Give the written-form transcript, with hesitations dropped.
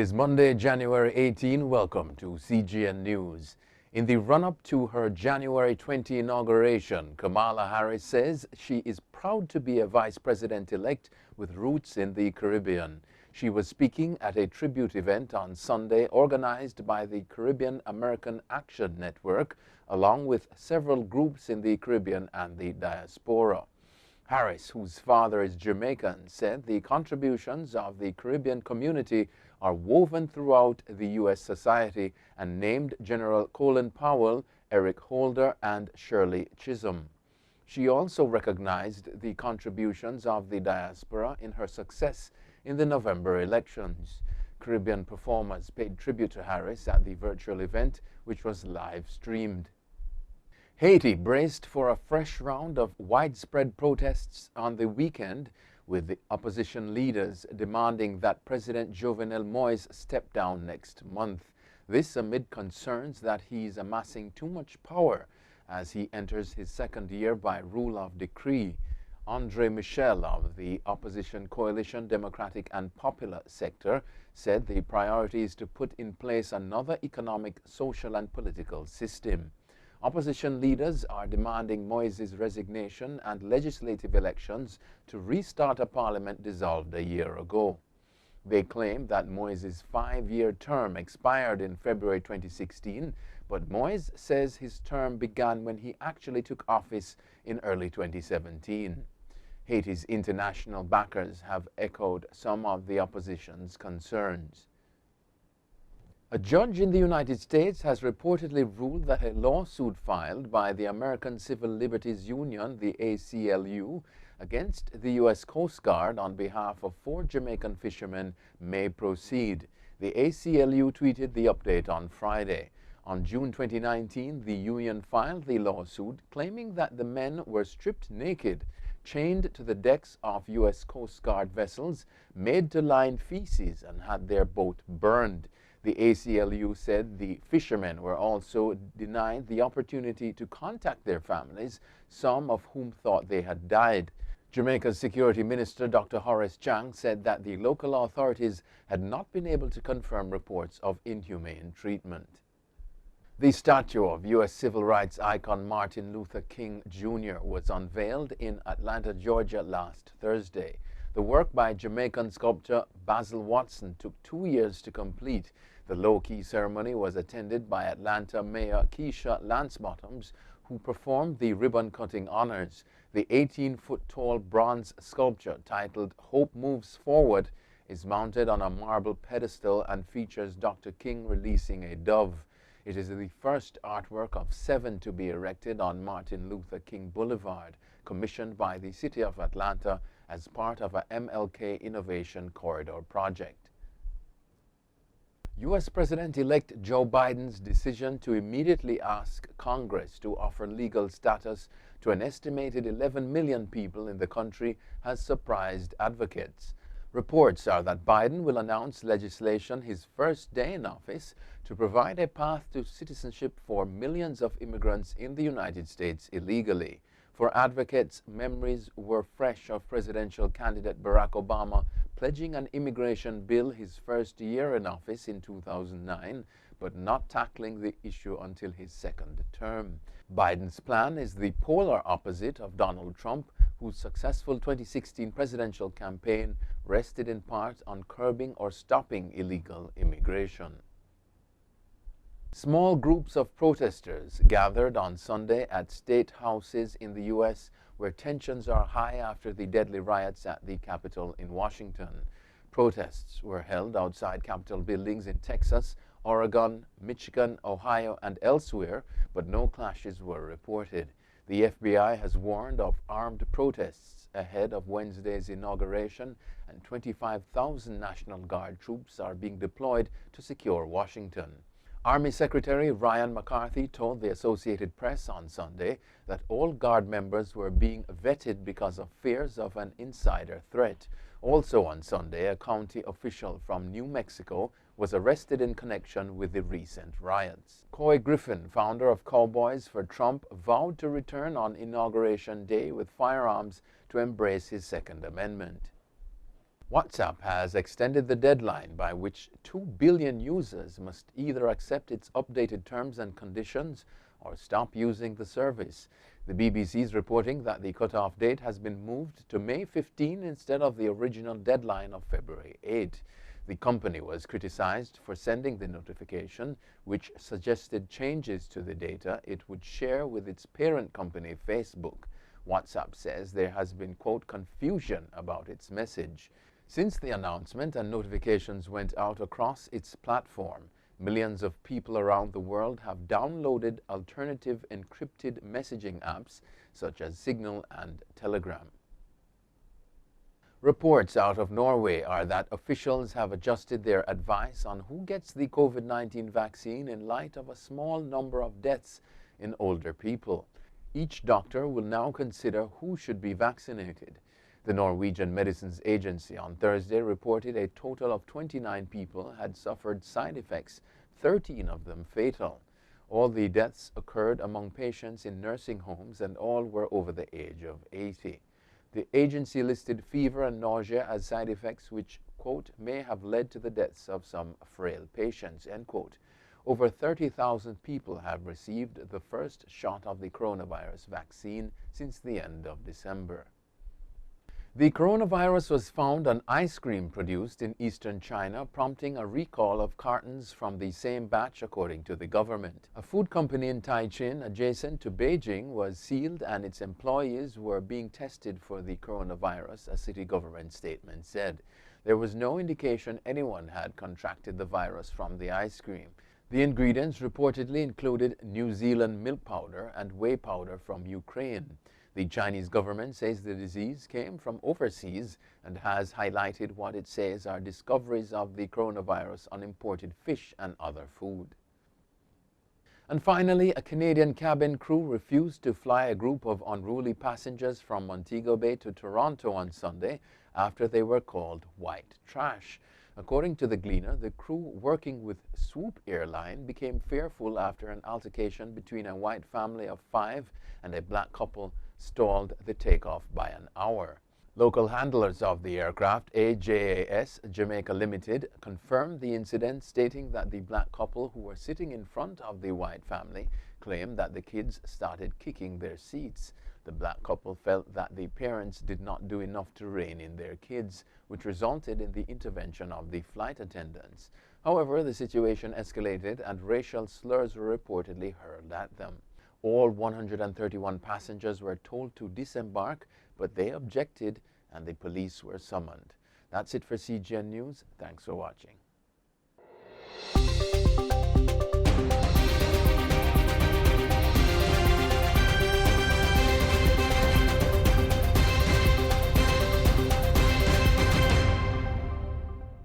is Monday, January 18. Welcome to CGN News. In the run-up to her January 20 inauguration, Kamala Harris says she is proud to be a vice president-elect with roots in the Caribbean. She was speaking at a tribute event on Sunday organized by the Caribbean American Action Network, along with several groups in the Caribbean and the diaspora. Harris, whose father is Jamaican, said the contributions of the Caribbean community are woven throughout the U.S. society and named General Colin Powell, Eric Holder, and Shirley Chisholm. She also recognized the contributions of the diaspora in her success in the November elections. Caribbean performers paid tribute to Harris at the virtual event, which was live-streamed. Haiti braced for a fresh round of widespread protests on the weekend, with the opposition leaders demanding that President Jovenel Moise step down next month. This amid concerns that he's amassing too much power as he enters his second year by rule of decree. André Michel of the opposition coalition Democratic and Popular sector said the priority is to put in place another economic, social and political system. Opposition leaders are demanding Moise's resignation and legislative elections to restart a parliament dissolved a year ago. They claim that Moise's 5-year term expired in February 2016, but Moise says his term began when he actually took office in early 2017. Haiti's international backers have echoed some of the opposition's concerns. A judge in the United States has reportedly ruled that a lawsuit filed by the American Civil Liberties Union, the ACLU, against the U.S. Coast Guard on behalf of 4 Jamaican fishermen may proceed. The ACLU tweeted the update on Friday. On June 2019, the union filed the lawsuit claiming that the men were stripped naked, chained to the decks of U.S. Coast Guard vessels, made to line feces, and had their boat burned. The ACLU said the fishermen were also denied the opportunity to contact their families, some of whom thought they had died. Jamaica's Security Minister Dr. Horace Chang said that the local authorities had not been able to confirm reports of inhumane treatment. The statue of U.S. civil rights icon Martin Luther King Jr. was unveiled in Atlanta, Georgia last Thursday. The work by Jamaican sculptor Basil Watson took 2 years to complete. The low-key ceremony was attended by Atlanta Mayor Keisha Lance-Bottoms, who performed the ribbon-cutting honors. The 18-foot-tall bronze sculpture titled Hope Moves Forward is mounted on a marble pedestal and features Dr. King releasing a dove. It is the first artwork of 7 to be erected on Martin Luther King Boulevard, commissioned by the City of Atlanta as part of a MLK Innovation Corridor project. U.S. President-elect Joe Biden's decision to immediately ask Congress to offer legal status to an estimated 11 million people in the country has surprised advocates. Reports are that Biden will announce legislation his first day in office to provide a path to citizenship for millions of immigrants in the United States illegally. For advocates, memories were fresh of presidential candidate Barack Obama pledging an immigration bill his first year in office in 2009, but not tackling the issue until his second term. Biden's plan is the polar opposite of Donald Trump, whose successful 2016 presidential campaign rested in part on curbing or stopping illegal immigration. Small groups of protesters gathered on Sunday at statehouses in the U.S. where tensions are high after the deadly riots at the Capitol in Washington. Protests were held outside Capitol buildings in Texas, Oregon, Michigan, Ohio, and elsewhere, but no clashes were reported. The FBI has warned of armed protests ahead of Wednesday's inauguration, and 25,000 National Guard troops are being deployed to secure Washington. Army Secretary Ryan McCarthy told the Associated Press on Sunday that all Guard members were being vetted because of fears of an insider threat. Also on Sunday, a county official from New Mexico was arrested in connection with the recent riots. Coy Griffin, founder of Cowboys for Trump, vowed to return on Inauguration Day with firearms to embrace his Second Amendment. WhatsApp has extended the deadline by which 2 billion users must either accept its updated terms and conditions or stop using the service. The BBC is reporting that the cutoff date has been moved to May 15 instead of the original deadline of February 8. The company was criticized for sending the notification, which suggested changes to the data it would share with its parent company, Facebook. WhatsApp says there has been, quote, confusion about its message. Since the announcement and notifications went out across its platform, millions of people around the world have downloaded alternative encrypted messaging apps such as Signal and Telegram. Reports out of Norway are that officials have adjusted their advice on who gets the COVID-19 vaccine in light of a small number of deaths in older people. Each doctor will now consider who should be vaccinated. The Norwegian Medicines Agency on Thursday reported a total of 29 people had suffered side effects, 13 of them fatal. All the deaths occurred among patients in nursing homes and all were over the age of 80. The agency listed fever and nausea as side effects which, quote, may have led to the deaths of some frail patients, end quote. Over 30,000 people have received the first shot of the coronavirus vaccine since the end of December. The coronavirus was found on ice cream produced in eastern China, prompting a recall of cartons from the same batch, according to the government. A food company in Taichin, adjacent to Beijing, was sealed and its employees were being tested for the coronavirus, a city government statement said. There was no indication anyone had contracted the virus from the ice cream. The ingredients reportedly included New Zealand milk powder and whey powder from Ukraine. The Chinese government says the disease came from overseas and has highlighted what it says are discoveries of the coronavirus on imported fish and other food. And finally, a Canadian cabin crew refused to fly a group of unruly passengers from Montego Bay to Toronto on Sunday after they were called white trash. According to the Gleaner, the crew working with Swoop Airline became fearful after an altercation between a white family of 5 and a black couple stalled the takeoff by an hour. Local handlers of the aircraft, AJAS Jamaica Limited, confirmed the incident, stating that the black couple who were sitting in front of the white family claimed that the kids started kicking their seats. The black couple felt that the parents did not do enough to rein in their kids, which resulted in the intervention of the flight attendants. However, the situation escalated and racial slurs were reportedly hurled at them. All 131 passengers were told to disembark, but they objected and the police were summoned. That's it for CGN News. Thanks for watching.